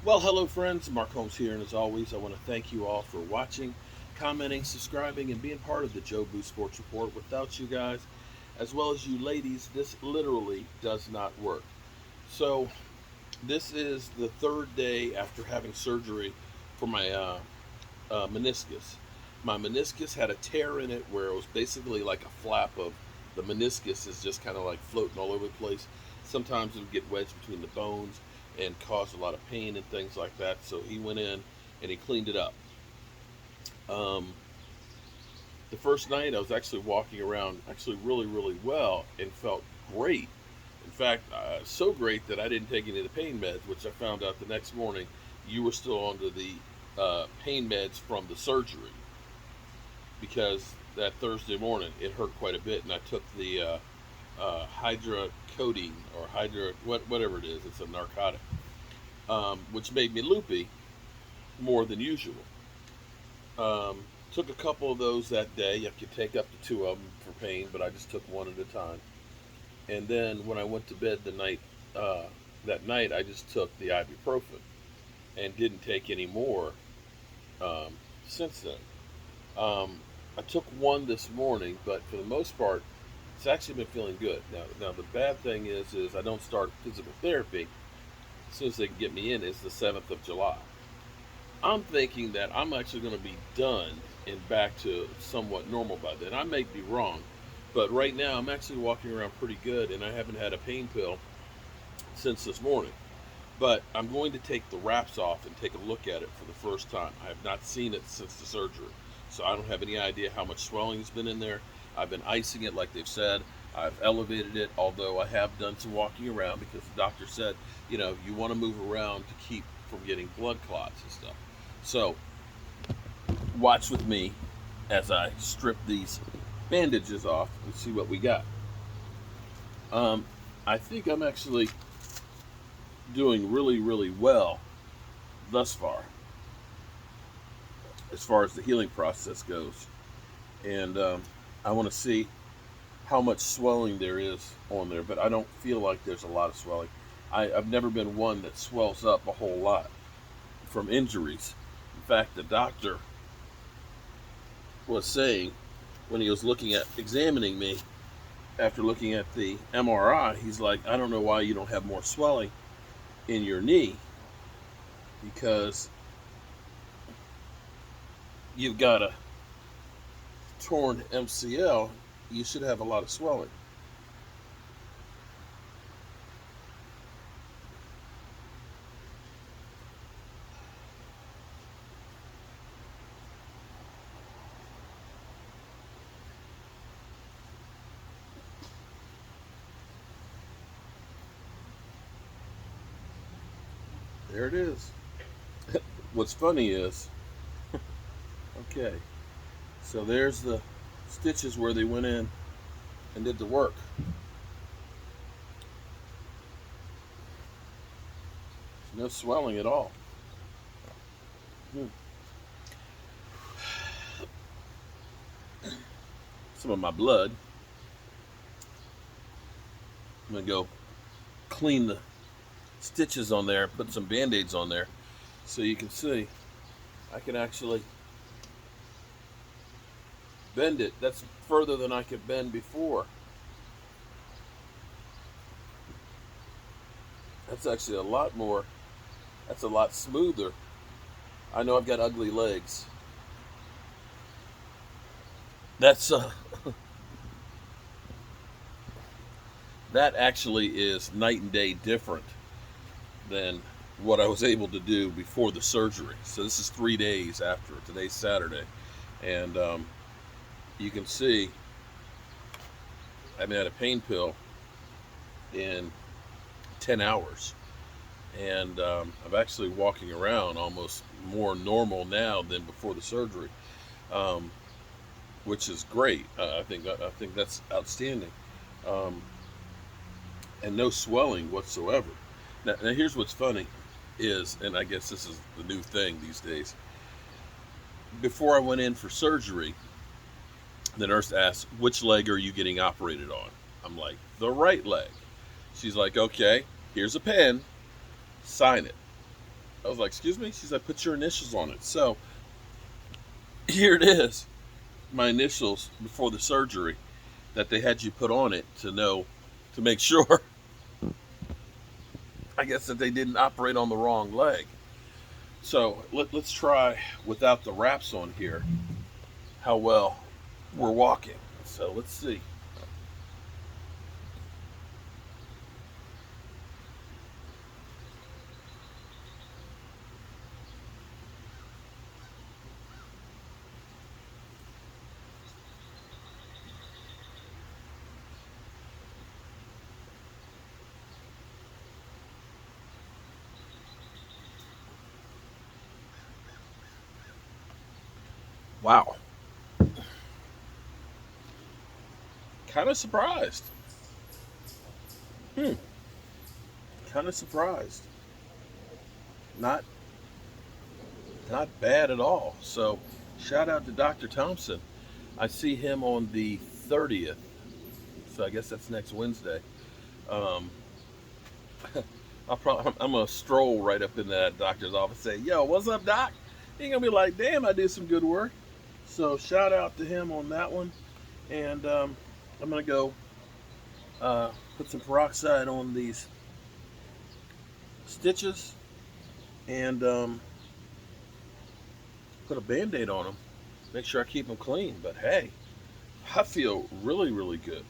Well, hello, friends. Mark Holmes here, and as always, I want to thank you all for watching, commenting, subscribing, and being part of the Joe Boo Sports Report. Without you guys, as well as you ladies, this literally does not work. So, this is the third day after having surgery for my meniscus. My meniscus had a tear in it where it was basically like a flap of the meniscus is just kind of like floating all over the place. Sometimes it would get wedged between the bones and cause a lot of pain and things like that. So he went in and he cleaned it up. Um, the first night I was actually walking around actually really well and felt great. In fact, so great that I didn't take any of the pain meds, which I found out the next morning you were still under the pain meds from the surgery because that Thursday morning it hurt quite a bit, and I took the hydrocodone or whatever it is. It's a narcotic, which made me loopy more than usual. Took a couple of those that day. You could take up to two of them for pain, but I just took one at a time. And then when I went to bed that night, I just took the ibuprofen and didn't take any more um, since then. I took one this morning, but for the most part, it's actually been feeling good. Now the bad thing is I don't start physical therapy as soon as they can get me in. Is the 7th of July. I'm thinking that I'm actually going to be done and back to somewhat normal by then. I may be wrong, but right now I'm actually walking around pretty good, and I haven't had a pain pill since this morning. But I'm going to take the wraps off and take a look at it for the first time. I have not seen it since the surgery, so I don't have any idea how much swelling has been in there. I've been icing it like they've said. I've elevated it, although I have done some walking around because the doctor said, you want to move around to keep from getting blood clots and stuff. So, watch with me as I strip these bandages off and see what we got. I think I'm actually doing really well thus far as the healing process goes. And I want to see how much swelling there is on there, but I don't feel like there's a lot of swelling. I've never been one that swells up a whole lot from injuries. In fact, the doctor was saying when he was examining me after looking at the MRI, he's like, I don't know why you don't have more swelling in your knee because you've got a torn MCL. You should have a lot of swelling. There it is. What's funny is, okay, so there's the stitches where they went in and did the work. No swelling at all. Hmm. Some of my blood. I'm gonna go clean the stitches on there, put some band-aids on there, so you can see I can actually bend it. That's further than I could bend before. That's actually a lot more. That's a lot smoother. I know I've got ugly legs. That's that actually is night and day different than what I was able to do before the surgery. So this is 3 days after. Today's Saturday, and you can see I haven't had a pain pill in 10 hours, and I'm actually walking around almost more normal now than before the surgery, um, which is great. I think that's outstanding, um, and no swelling whatsoever. Now here's what's funny is, and I guess this is the new thing these days. Before I went in for surgery, the nurse asked, "Which leg are you getting operated on?" I'm like, "The right leg." She's like, "Okay, here's a pen, sign it." I was like, excuse me? She's like, put your initials on it. So here it is, my initials before the surgery that they had you put on it to know, to make sure, I guess, that they didn't operate on the wrong leg. So let's try without the wraps on here how well we're walking. So let's see. Wow. Kind of surprised. Hmm. Kind of surprised. Not not bad at all. So shout out to Dr. Thompson. I see him on the 30th. So I guess that's next Wednesday. Um, I'm gonna stroll right up in that doctor's office and say, "Yo, what's up, doc?" He's gonna be like, "Damn, I did some good work." So shout out to him on that one. And I'm gonna go put some peroxide on these stitches and put a band-aid on them. Make sure I keep them clean. But hey, I feel really, really good.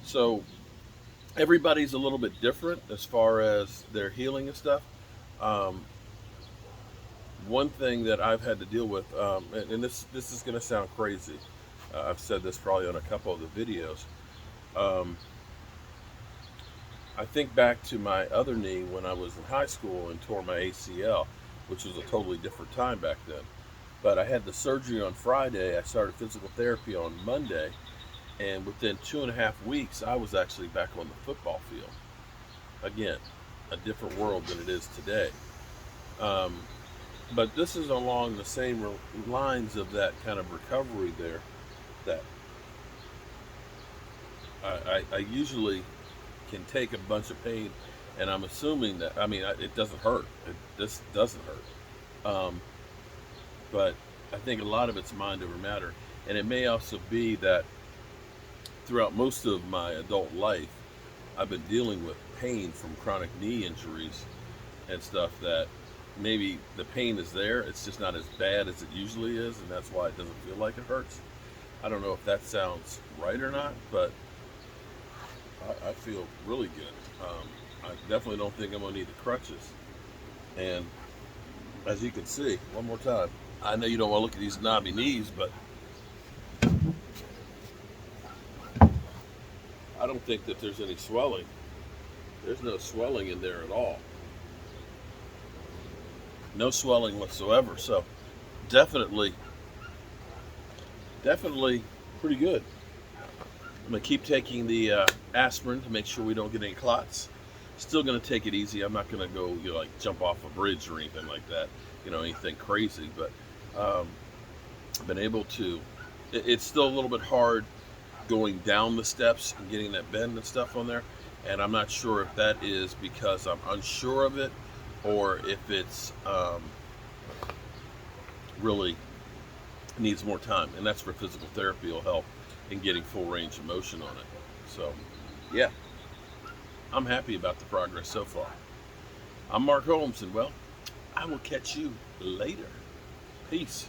So everybody's a little bit different as far as their healing and stuff. Um, One thing that I've had to deal with, and this is going to sound crazy. I've said this probably on a couple of the videos. Um, I think back to my other knee when I was in high school and tore my ACL, which was a totally different time back then. But I had the surgery on Friday. I started physical therapy on Monday, and within 2.5 weeks, I was actually back on the football field. Again, a different world than it is today. Um, but this is along the same lines of that kind of recovery there. That I usually can take a bunch of pain, and I'm assuming that, I mean, it doesn't hurt. This doesn't hurt. But I think a lot of it's mind over matter, and it may also be that throughout most of my adult life, I've been dealing with pain from chronic knee injuries and stuff that maybe the pain is there. It's just not as bad as it usually is, and that's why it doesn't feel like it hurts. I don't know if that sounds right or not, but I feel really good. I definitely don't think I'm going to need the crutches. And as you can see, one more time, I know you don't want to look at these knobby knees, but I don't think that there's any swelling. There's no swelling in there at all. No swelling whatsoever. So definitely, definitely pretty good. I'm going to keep taking the aspirin to make sure we don't get any clots. Still going to take it easy. I'm not going to go, like jump off a bridge or anything like that, anything crazy. But I've been able to, it's still a little bit hard going down the steps and getting that bend and stuff on there. And I'm not sure if that is because I'm unsure of it or if it's really needs more time. And that's where physical therapy will help in getting full range of motion on it. So, yeah, I'm happy about the progress so far. I'm Mark Holmes, and well, I will catch you later. Peace.